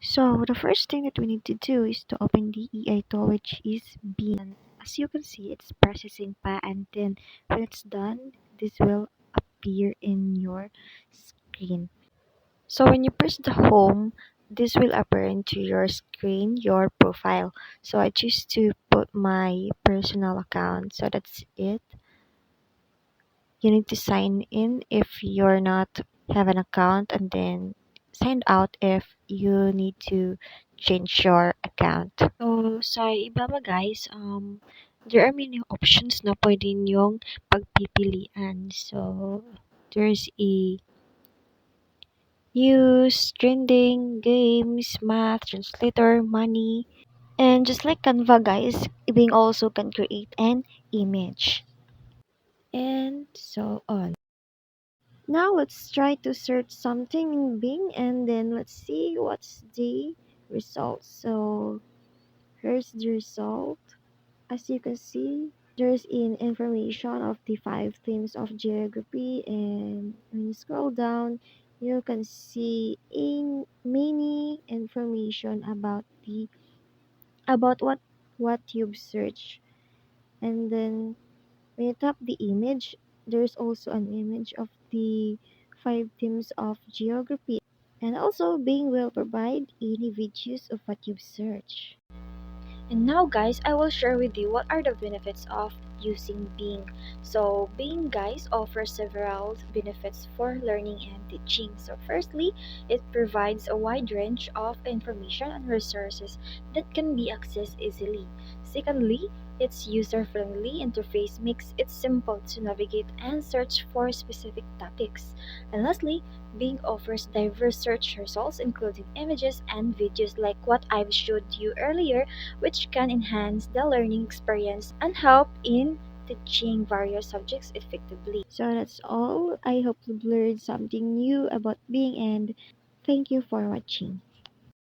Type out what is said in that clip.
So the first thing that we need to do is to open the EI tool, which is Bean. As you can see, it's processing pa, and then when it's done, this will appear in your screen. So when you press the home, this will appear into your screen, your profile. So I choose to put my personal account. So that's it. You need to sign in if you're not have an account, and then sign out if you need to change your account. So sa ibaba guys, there are many options na pwede niyong pagpipilian. So there's a news, trending, games, math, translator, money, and just like Canva guys, Bing also can create an image and so on. Now let's try to search something in Bing, and then let's see what's the result. So here's the result. As you can see, there's in information of the five themes of geography, and when you scroll down, you can see in many information about the about what you've searched. And then when you tap the image, there's also an image of the five themes of geography. And also, Bing will provide any videos of what you've searched. And now guys, I will share with you what are the benefits of using Bing. So Bing guys offers several benefits for learning and teaching. So firstly, it provides a wide range of information and resources that can be accessed easily. Secondly, its user-friendly interface makes it simple to navigate and search for specific topics. And lastly, Bing offers diverse search results including images and videos like what I've showed you earlier, which can enhance the learning experience and help in teaching various subjects effectively. So that's all. I hope you've learned something new about Bing, and thank you for watching.